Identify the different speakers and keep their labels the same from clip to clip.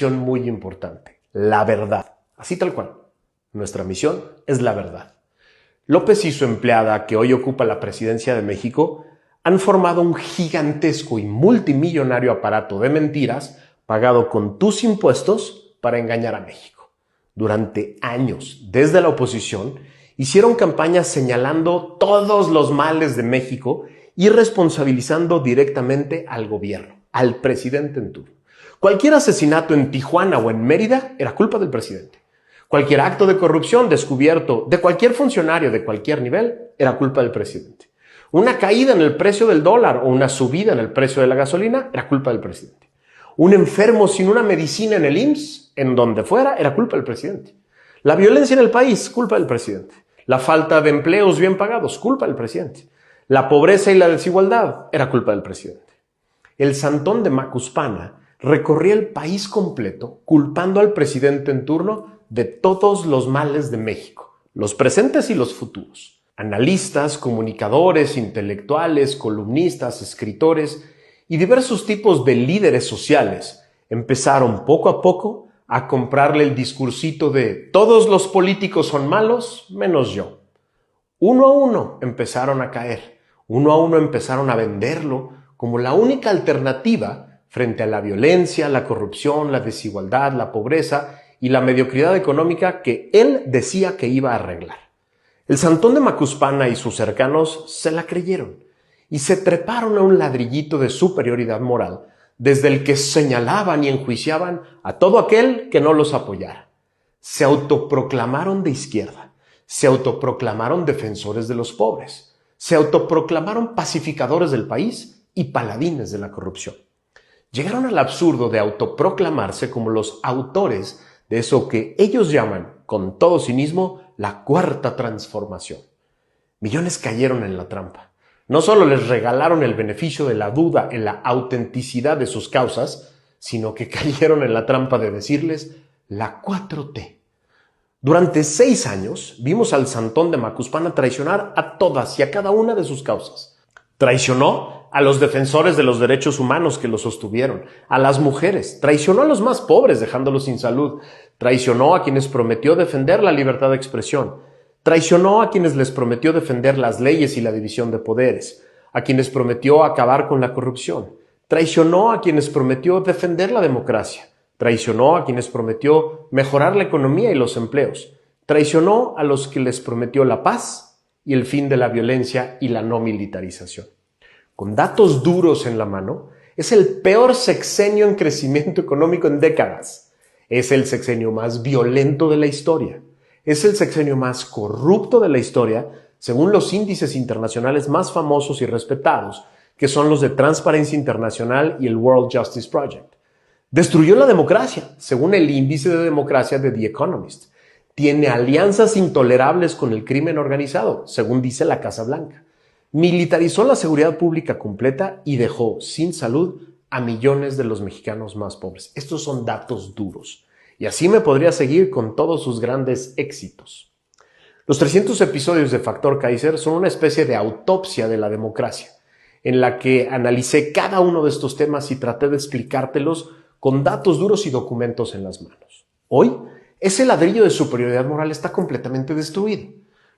Speaker 1: muy importante, la verdad. Así tal cual. Nuestra misión es la verdad. López y su empleada, que hoy ocupa la presidencia de México, han formado un gigantesco y multimillonario aparato de mentiras pagado con tus impuestos para engañar a México. Durante años, desde la oposición, hicieron campañas señalando todos los males de México y responsabilizando directamente al gobierno, al presidente en turno. Cualquier asesinato en Tijuana o en Mérida era culpa del presidente. Cualquier acto de corrupción descubierto de cualquier funcionario de cualquier nivel era culpa del presidente. Una caída en el precio del dólar o una subida en el precio de la gasolina era culpa del presidente. Un enfermo sin una medicina en el IMSS, en donde fuera, era culpa del presidente. La violencia en el país, culpa del presidente. La falta de empleos bien pagados, culpa del presidente. La pobreza y la desigualdad, era culpa del presidente. El Santón de Macuspana recorría el país completo culpando al presidente en turno de todos los males de México, los presentes y los futuros. Analistas, comunicadores, intelectuales, columnistas, escritores y diversos tipos de líderes sociales empezaron poco a poco a comprarle el discursito de todos los políticos son malos menos yo. Uno a uno empezaron a caer, uno a uno empezaron a venderlo como la única alternativa frente a la violencia, la corrupción, la desigualdad, la pobreza y la mediocridad económica que él decía que iba a arreglar. El Santón de Macuspana y sus cercanos se la creyeron y se treparon a un ladrillito de superioridad moral desde el que señalaban y enjuiciaban a todo aquel que no los apoyara. Se autoproclamaron de izquierda, se autoproclamaron defensores de los pobres, se autoproclamaron pacificadores del país y paladines de la corrupción. Llegaron al absurdo de autoproclamarse como los autores de eso que ellos llaman, con todo cinismo, la cuarta transformación. Millones cayeron en la trampa. No solo les regalaron el beneficio de la duda en la autenticidad de sus causas, sino que cayeron en la trampa de decirles la 4T. Durante 6 años vimos al Santón de Macuspana traicionar a todas y a cada una de sus causas. Traicionó a los defensores de los derechos humanos que los sostuvieron, a las mujeres, traicionó a los más pobres dejándolos sin salud, traicionó a quienes prometió defender la libertad de expresión, traicionó a quienes les prometió defender las leyes y la división de poderes, a quienes prometió acabar con la corrupción, traicionó a quienes prometió defender la democracia, traicionó a quienes prometió mejorar la economía y los empleos, traicionó a los que les prometió la paz y el fin de la violencia y la no militarización. Con datos duros en la mano, es el peor sexenio en crecimiento económico en décadas. Es el sexenio más violento de la historia. Es el sexenio más corrupto de la historia, según los índices internacionales más famosos y respetados, que son los de Transparencia Internacional y el World Justice Project. Destruyó la democracia, según el índice de democracia de The Economist. Tiene alianzas intolerables con el crimen organizado, según dice la Casa Blanca. Militarizó la seguridad pública completa y dejó sin salud a millones de los mexicanos más pobres. Estos son datos duros. Y así me podría seguir con todos sus grandes éxitos. Los 300 episodios de Factor Kaiser son una especie de autopsia de la democracia, en la que analicé cada uno de estos temas y traté de explicártelos con datos duros y documentos en las manos. Hoy, ese ladrillo de superioridad moral está completamente destruido.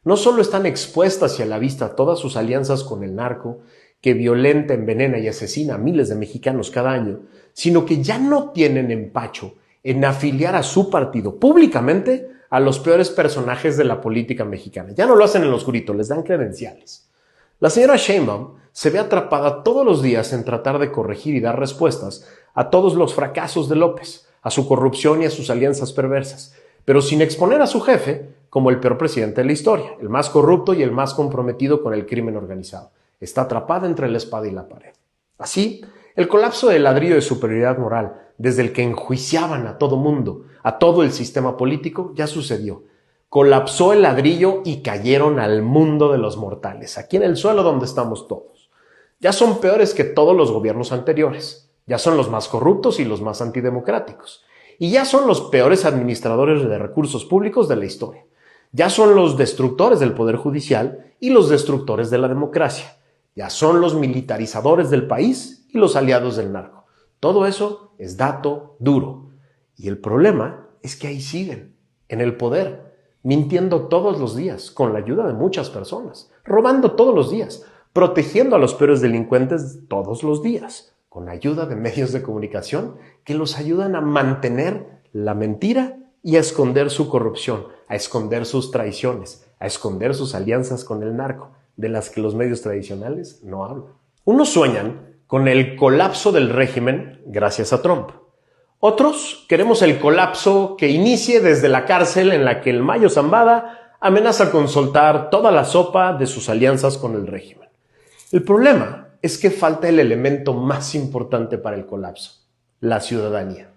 Speaker 1: No solo están expuestas y a la vista todas sus alianzas con el narco, que violenta, envenena y asesina a miles de mexicanos cada año, sino que ya no tienen empacho en afiliar a su partido públicamente a los peores personajes de la política mexicana. Ya no lo hacen en lo oscurito, les dan credenciales. La señora Sheinbaum se ve atrapada todos los días en tratar de corregir y dar respuestas a todos los fracasos de López, a su corrupción y a sus alianzas perversas, pero sin exponer a su jefe como el peor presidente de la historia, el más corrupto y el más comprometido con el crimen organizado. Está atrapada entre la espada y la pared. Así, el colapso del ladrillo de superioridad moral, desde el que enjuiciaban a todo mundo, a todo el sistema político, ya sucedió. Colapsó el ladrillo y cayeron al mundo de los mortales, aquí en el suelo donde estamos todos. Ya son peores que todos los gobiernos anteriores. Ya son los más corruptos y los más antidemocráticos. Y ya son los peores administradores de recursos públicos de la historia. Ya son los destructores del poder judicial y los destructores de la democracia. Ya son los militarizadores del país y los aliados del narco. Todo eso es dato duro. Y el problema es que ahí siguen, en el poder, mintiendo todos los días, con la ayuda de muchas personas, robando todos los días, protegiendo a los peores delincuentes todos los días, con la ayuda de medios de comunicación que los ayudan a mantener la mentira y a esconder su corrupción, a esconder sus traiciones, a esconder sus alianzas con el narco, de las que los medios tradicionales no hablan. Unos sueñan con el colapso del régimen gracias a Trump. Otros queremos el colapso que inicie desde la cárcel en la que el Mayo Zambada amenaza con soltar toda la sopa de sus alianzas con el régimen. El problema es que falta el elemento más importante para el colapso: la ciudadanía.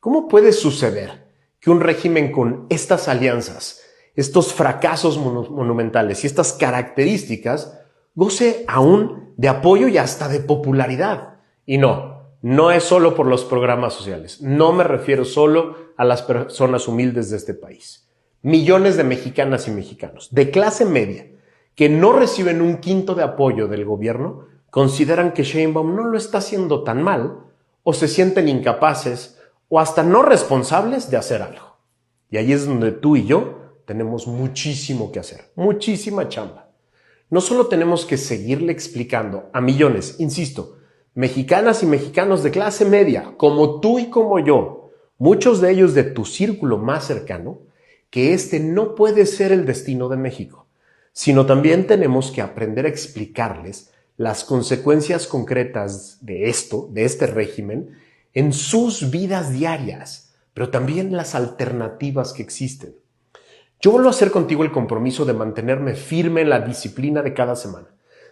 Speaker 1: ¿Cómo puede suceder que un régimen con estas alianzas, estos fracasos monumentales y estas características goce aún de apoyo y hasta de popularidad? Y no es solo por los programas sociales. No me refiero solo a las personas humildes de este país. Millones de mexicanas y mexicanos de clase media que no reciben un quinto de apoyo del gobierno consideran que Sheinbaum no lo está haciendo tan mal, o se sienten incapaces o hasta no responsables de hacer algo. Y ahí es donde tú y yo tenemos muchísimo que hacer, muchísima chamba. No solo tenemos que seguirle explicando a millones, insisto, mexicanas y mexicanos de clase media, como tú y como yo, muchos de ellos de tu círculo más cercano, que este no puede ser el destino de México, sino también tenemos que aprender a explicarles las consecuencias concretas de este régimen, en sus vidas diarias, pero también las alternativas que existen. Yo vuelvo a hacer contigo el compromiso de mantenerme firme en la disciplina de cada semana,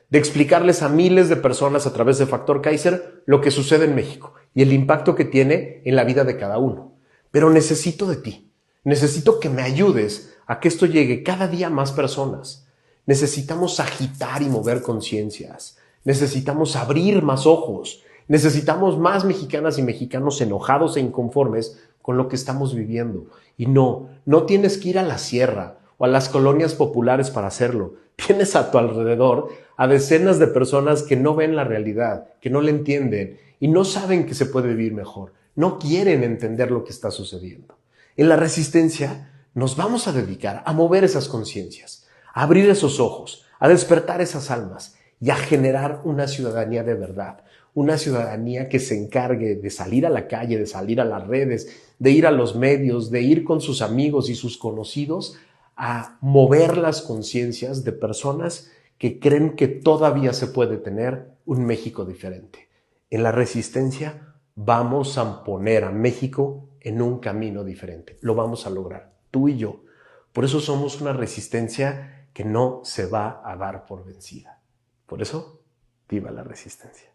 Speaker 1: de explicarles a miles de personas a través de Factor Kaiser lo que sucede en México y el impacto que tiene en la vida de cada uno. Pero necesito de ti, necesito que me ayudes a que esto llegue cada día a más personas. Necesitamos agitar y mover conciencias, necesitamos abrir más ojos, necesitamos más mexicanas y mexicanos enojados e inconformes con lo que estamos viviendo. Y no tienes que ir a la sierra o a las colonias populares para hacerlo. Tienes a tu alrededor a decenas de personas que no ven la realidad, que no la entienden y no saben que se puede vivir mejor. No quieren entender lo que está sucediendo. En la resistencia nos vamos a dedicar a mover esas conciencias, a abrir esos ojos, a despertar esas almas y a generar una ciudadanía de verdad. Una ciudadanía que se encargue de salir a la calle, de salir a las redes, de ir a los medios, de ir con sus amigos y sus conocidos a mover las conciencias de personas que creen que todavía se puede tener un México diferente. En la resistencia vamos a poner a México en un camino diferente. Lo vamos a lograr, tú y yo. Por eso somos una resistencia que no se va a dar por vencida. Por eso, viva la resistencia.